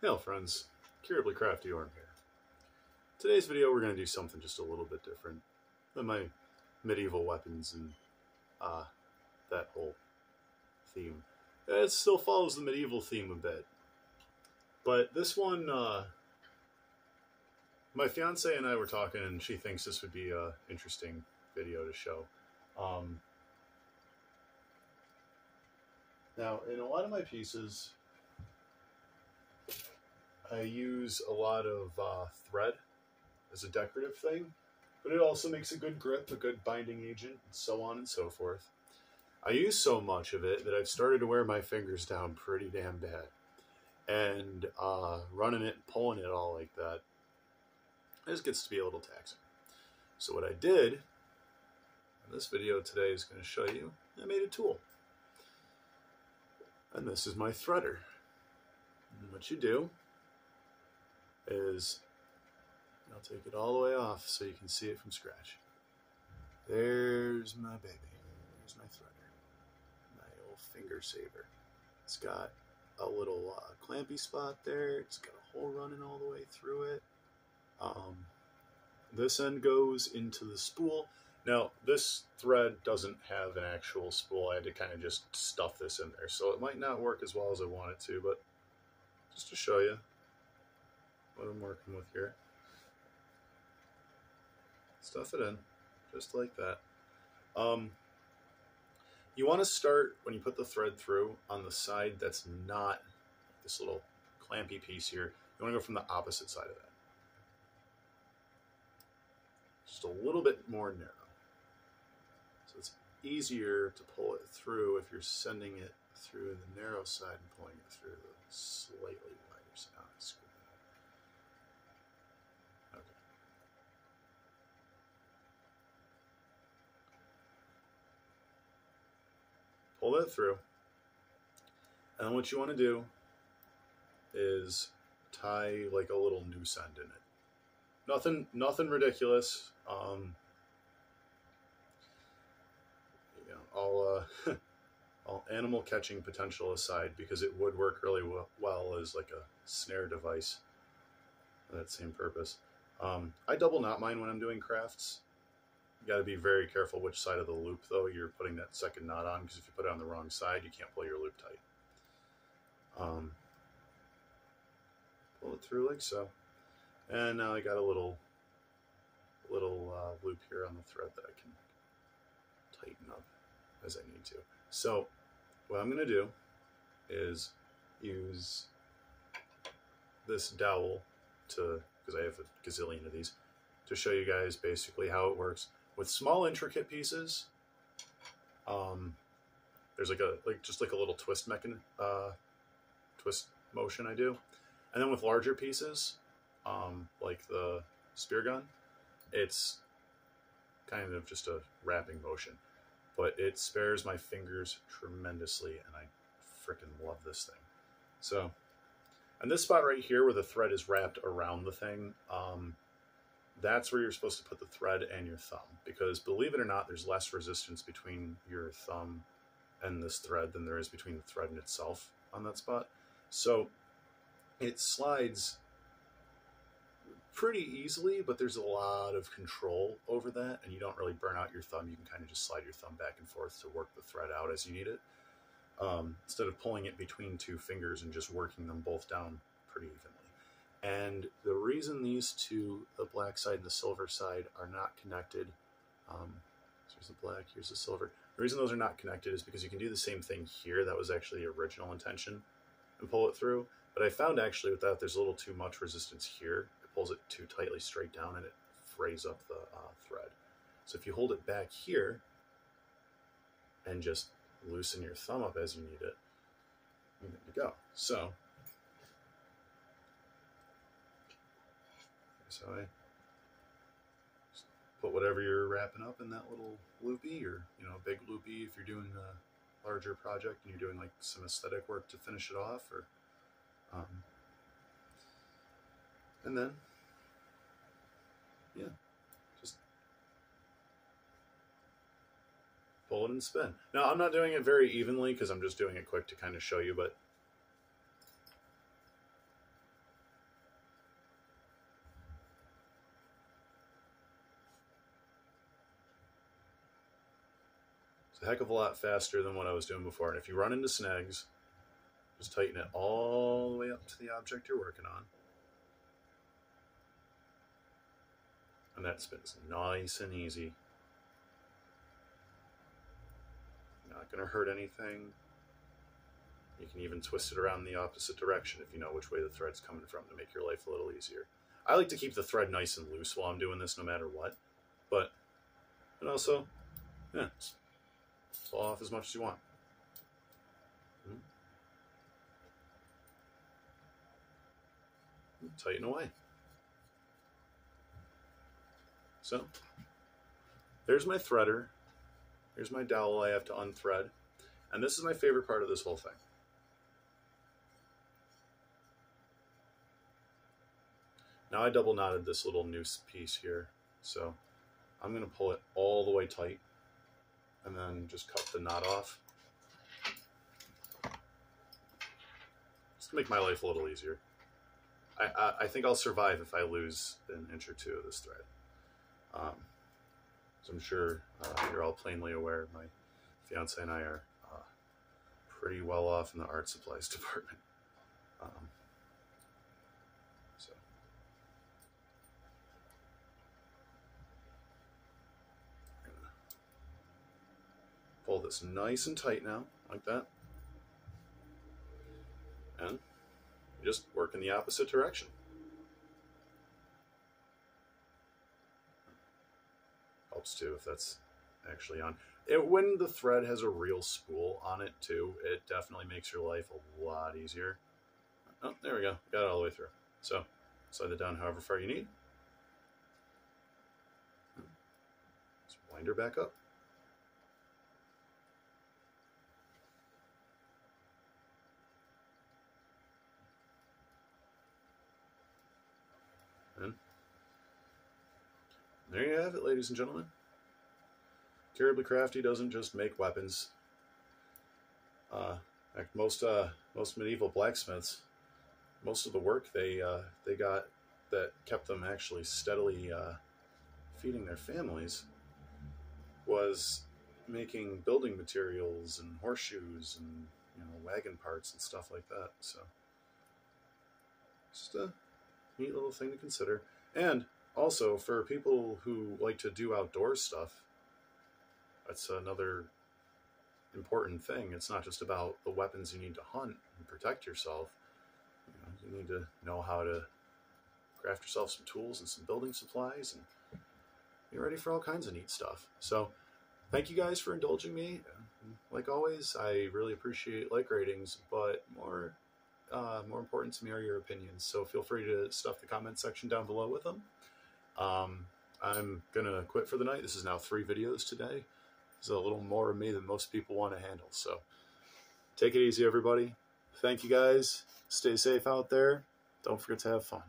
Hail friends, Curably Crafty Orm here. Today's video we're going to do something just a little bit different than my medieval weapons and that whole theme. It still follows the medieval theme a bit. But this one, my fiance and I were talking and she thinks this would be an interesting video to show. Now, in a lot of my pieces, I use a lot of thread as a decorative thing, but it also makes a good grip, a good binding agent, and so on and so forth. I use so much of it that I've started to wear my fingers down pretty damn bad. And running it and pulling it all like that, it just gets to be a little taxing. So what I did, and this video today is going to show you, I made a tool. And this is my threader. And what you do is, I'll take it all the way off so you can see it from scratch. There's my baby. There's my threader. My old finger saver. It's got a little clampy spot there. It's got a hole running all the way through it. This end goes into the spool. Now, this thread doesn't have an actual spool. I had to kind of just stuff this in there. So it might not work as well as I want it to, but just to show you what I'm working with here. Stuff it in, just like that. You want to start, when you put the thread through, on the side that's not this little clampy piece here. You want to go from the opposite side of that. Just a little bit more narrow. So it's easier to pull it through if you're sending it through the narrow side and pulling it through the slightly wider side. Okay. Pull that through. And then what you want to do is tie like a little noose end in it. Nothing ridiculous. All animal catching potential aside, because it would work really well as like a snare device for that same purpose. I double knot mine when I'm doing crafts. You got to be very careful which side of the loop though you're putting that second knot on, because if you put it on the wrong side, you can't pull your loop tight. Pull it through like so, and now I got a little loop here on the thread that I can tighten up as I need to. So what I'm going to do is use this dowel to, because I have a gazillion of these, to show you guys basically how it works. With small intricate pieces, there's just like a little twist twist motion I do. And then with larger pieces, like the spear gun, it's kind of just a wrapping motion. But it spares my fingers tremendously, and I freaking love this thing. So, and this spot right here where the thread is wrapped around the thing, that's where you're supposed to put the thread and your thumb. Because believe it or not, there's less resistance between your thumb and this thread than there is between the thread and itself on that spot. So it slides pretty easily, but there's a lot of control over that, and you don't really burn out your thumb. You can kind of just slide your thumb back and forth to work the thread out as you need it, instead of pulling it between two fingers and just working them both down pretty evenly. And the reason these two, the black side and the silver side, are not connected, so here's the black, here's the silver. The reason those are not connected is because you can do the same thing here. That was actually the original intention, and pull it through. But I found actually with that, there's a little too much resistance here. Pulls it too tightly straight down and it frays up the thread. So if you hold it back here and just loosen your thumb up as you need it, you're good to go. So I just put whatever you're wrapping up in that little loopy, or big loopy if you're doing a larger project and you're doing like some aesthetic work to finish it off, or and then, yeah, just pull it and spin. Now, I'm not doing it very evenly because I'm just doing it quick to kind of show you, but It's a heck of a lot faster than what I was doing before. And if you run into snags, just tighten it all the way up to the object you're working on. And that spins nice and easy. Not going to hurt anything. You can even twist it around the opposite direction if you know which way the thread's coming from to make your life a little easier. I like to keep the thread nice and loose while I'm doing this no matter what. But, and also, yeah, just pull off as much as you want. Tighten away. So, there's my threader. Here's my dowel I have to unthread. And this is my favorite part of this whole thing. Now I double knotted this little noose piece here, so I'm going to pull it all the way tight and then just cut the knot off. Just to make my life a little easier. I think I'll survive if I lose an inch or two of this thread. So I'm sure you're all plainly aware my fiance and I are pretty well off in the art supplies department. So I'm gonna pull this nice and tight now, like that. And just work in the opposite direction. Helps too if that's actually on. When the thread has a real spool on it too, it definitely makes your life a lot easier. Oh, there we go. Got it all the way through. So slide it down however far you need. Just wind her back up. And there you have it, ladies and gentlemen. Terribly Crafty doesn't just make weapons. Most medieval blacksmiths, most of the work they got that kept them actually steadily feeding their families was making building materials and horseshoes and wagon parts and stuff like that. So just a neat little thing to consider. And also for people who like to do outdoor stuff, that's another important thing. It's not just about the weapons you need to hunt and protect yourself. You need to know how to craft yourself some tools and some building supplies and be ready for all kinds of neat stuff. So thank you guys for indulging me. Like always, I really appreciate like ratings, but more important to me are your opinions. So feel free to stuff the comment section down below with them. I'm gonna quit for the night. This is now 3 videos today. This is a little more of me than most people want to handle. So take it easy, everybody. Thank you guys. Stay safe out there. Don't forget to have fun.